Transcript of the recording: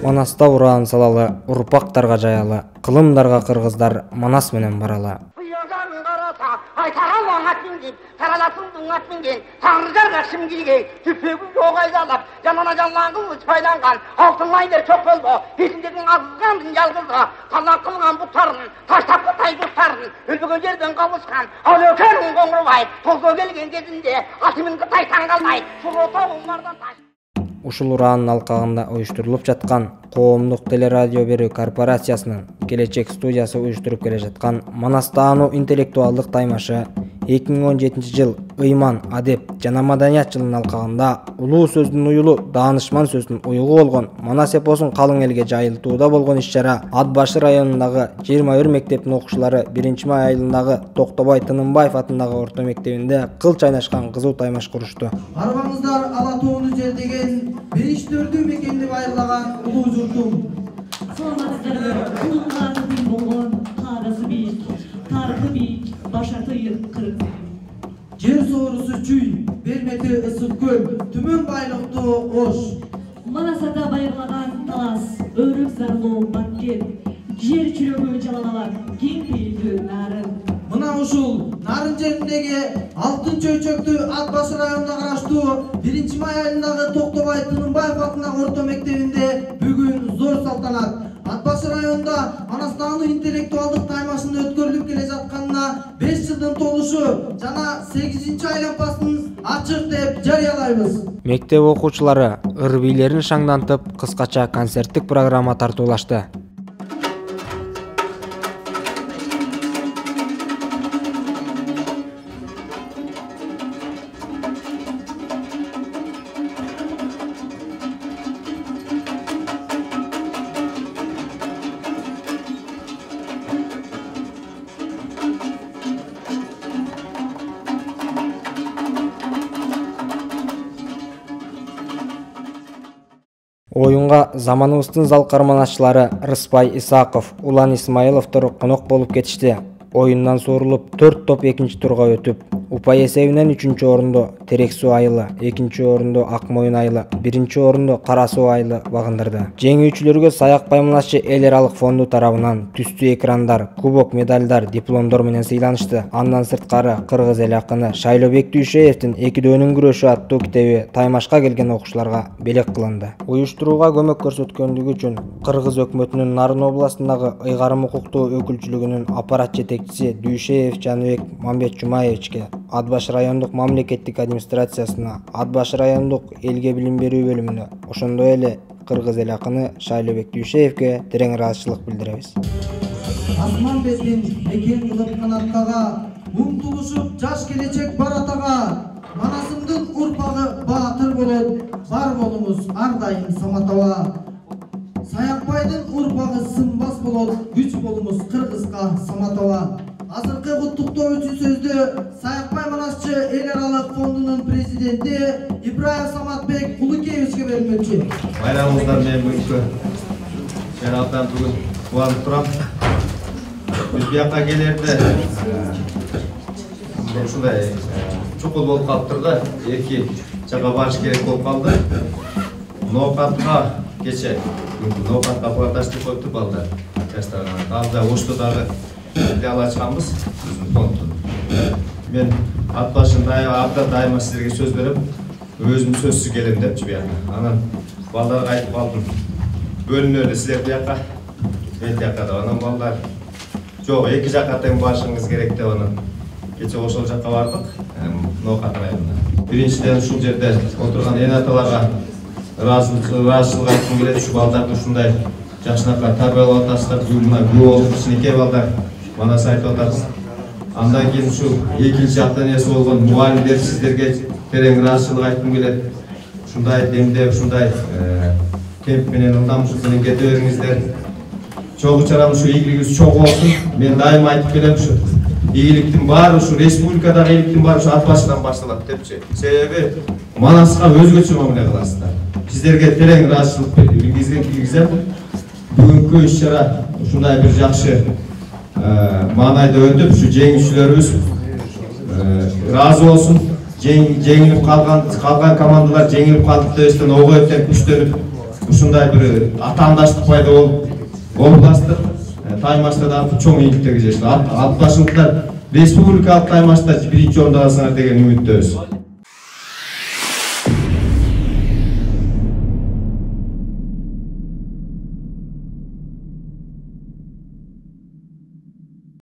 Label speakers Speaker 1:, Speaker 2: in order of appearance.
Speaker 1: Манаста уран салалы, урпактарга жаялы, кылымдарга кыргыздар Манас менен баралы. Ушул ураанын алкагында уюштурулуп жаткан Коомдук телерадио берүү корпорациясынын Келечек студиясы уюштуруп келе жаткан Манастаану интеллектуалдык таймашы 2017 жыл ыйман, адеп жана маданият жылынын алкагында улуу сөздүн уюлу даанышман сөздүн уюгу болгон Манас эпосун калың элге жайылтууда болгон иш-чара Ат башы районундагы 21 мектептин окуучулары 1-май айылындагы Токтобой Тынымбаев атындагы орто мектебинде кыл чайнашкан кызуу таймаш курушту.
Speaker 2: Арбаңыздар ала тоону жердеген 1-4 мекенди байырлаган улуу журтум.
Speaker 3: Başartı kırık.
Speaker 2: Жер соорусу чүй, бермети ысык көл, түмөн байлыктуу ош.
Speaker 3: Манасада байырлаган талас, өрүк зарлуу баккет, жер чүрөгү жалалалар, кең пейилдүү нарын.
Speaker 2: Мына ушул нарын жериндеги алтын чөйчөктүү Ат башы районуна караштуу 1-май айылындагы Токтобой Тынымбаев атындагы орто мектебинде бүгүн зор салтанат. Ат башы районунда Манастаану интеллектуалдык таймашында өткөрүлүп келе жатканына 5 жылдын толушу жана 8-чи айлампасын ачык деп жарыялайбыз.
Speaker 1: Мектеп окуучулары ыр бийлерин шаңдантып, кыскача концерттик программа тартуулашты. Оюнга заманыбыздын зал карманатчылары Рыспай Исаков, Улан Исмаиловдор конок болуп кетишти. Оюндан суурулуп 4 топ 2-нчи турга өтүп, упай эсебинен 3-чү орунду Терек суу айылы, 2-нчи орунду Ак Моюн айылы, 1-нчи орунду Кара суу айылы багындырды. Жеңүүчүлөргө Саяк Баймунасчы эл аралык фонду тарабынан түстүү экрандар, кубок, медалдар, дипломдор менен сыйланышты. Андан сырткары кыргыз эл акыны Шайлообек Дүйшеевдин Экидөөнүн күрөшү аттуу китеби таймашка келген окуучуларга белек кылынды. Уюштурууга көмөк көрсөткөндүгү үчүн Кыргыз өкмөтүнүн Нарын областындагы ыйгарым укуктуу өкүлчүлүгүнүн аппарат жетекчиси Дүйшеев Жаныбек Мамбет Жумаевичке, Ат башы райондук мамлекеттик администрациясына, Ат башы райондук элге билим берүү бөлүмүнө, ошондой эле кыргыз эл акыны Шайлообек Дүйшеевге терең ыраазычылык билдиребиз.
Speaker 2: Асман бетин экен кылып канаттага, умтулушуп жаш келечек баратага, Манасымдын урпагы баатыр болот, бар болуңуз ар дайым саматаба. Саякбайдын урпагы сынбас болот, күч болуңуз кыргызга саматаба. Азыркы куттуктоо үчүн сөздү Саякбай Манасчы эл аралык фондунун президенти Ибраев Саматбек Кулукевичке берилмекчи.
Speaker 4: Байрамыңыздар менен бүгүнкү жанабдан бүгүн кубанып турам. Биз бияка келерде ушундай чукул болуп калыптыр да, эки жака барыш керек болуп калды. Ноокатка кече ноокатка платаштык коюптур балдар. Жаштар ошто дагы филиал ачканбыз фонддун. Мен ат башында абдан дайыма силерге сөз берип, өзүм сөзсүз келем депчи бияка. Анан балдарга айтып калдым. Бөлүнөлү силер бияка, мен бияка да. Анан балдар жок, эки жакка тең барышыңыз керек деп анан кече ошол жакка бардык, Ноокат районуна. Биринчиден ушул жерде отурган эн аталарга ыраазычылык айткым келет. Ушу балдарды ушундай жакшынакай тарбиялап атасыздар. Мына күбө болуп кичинекей балдар Манас айтып атабыз. Андан кийин ушу экинчи ата энеси болгон мугалимдер сиздерге терең ыраазычылык айткым келет. Ушундай демдеп, ушундай кемп менен ылдам ушул менен кете бериңиздер. Чогуу чарам ушу ийгилигиңиз чогуу болсун. Мен дайыма айтып келем, ушу ийгиликтин баары, ушу республикадагы ийгиликтин баары ушу ат башынан башталат депчи. Себеби Манаска өзгөчө мамиле кыласыздар. Сиздерге терең ыраазычылык билгизем. Бүгүнкү иш-чара ушундай бир жакшы маанайда өтүп, ушу жеңүүчүлөрүбүз ыраазы болсун. Жеңилип калган командалар жеңилип калды дебестен ого этен күчтөнүп ушундай бир атаандаштык пайда болуп обдастык таймашта да чоң ийгилик тийгизет. Ат башыңыздар республикалык таймашта биринчи орунда аласыңар деген үмүттөбүз.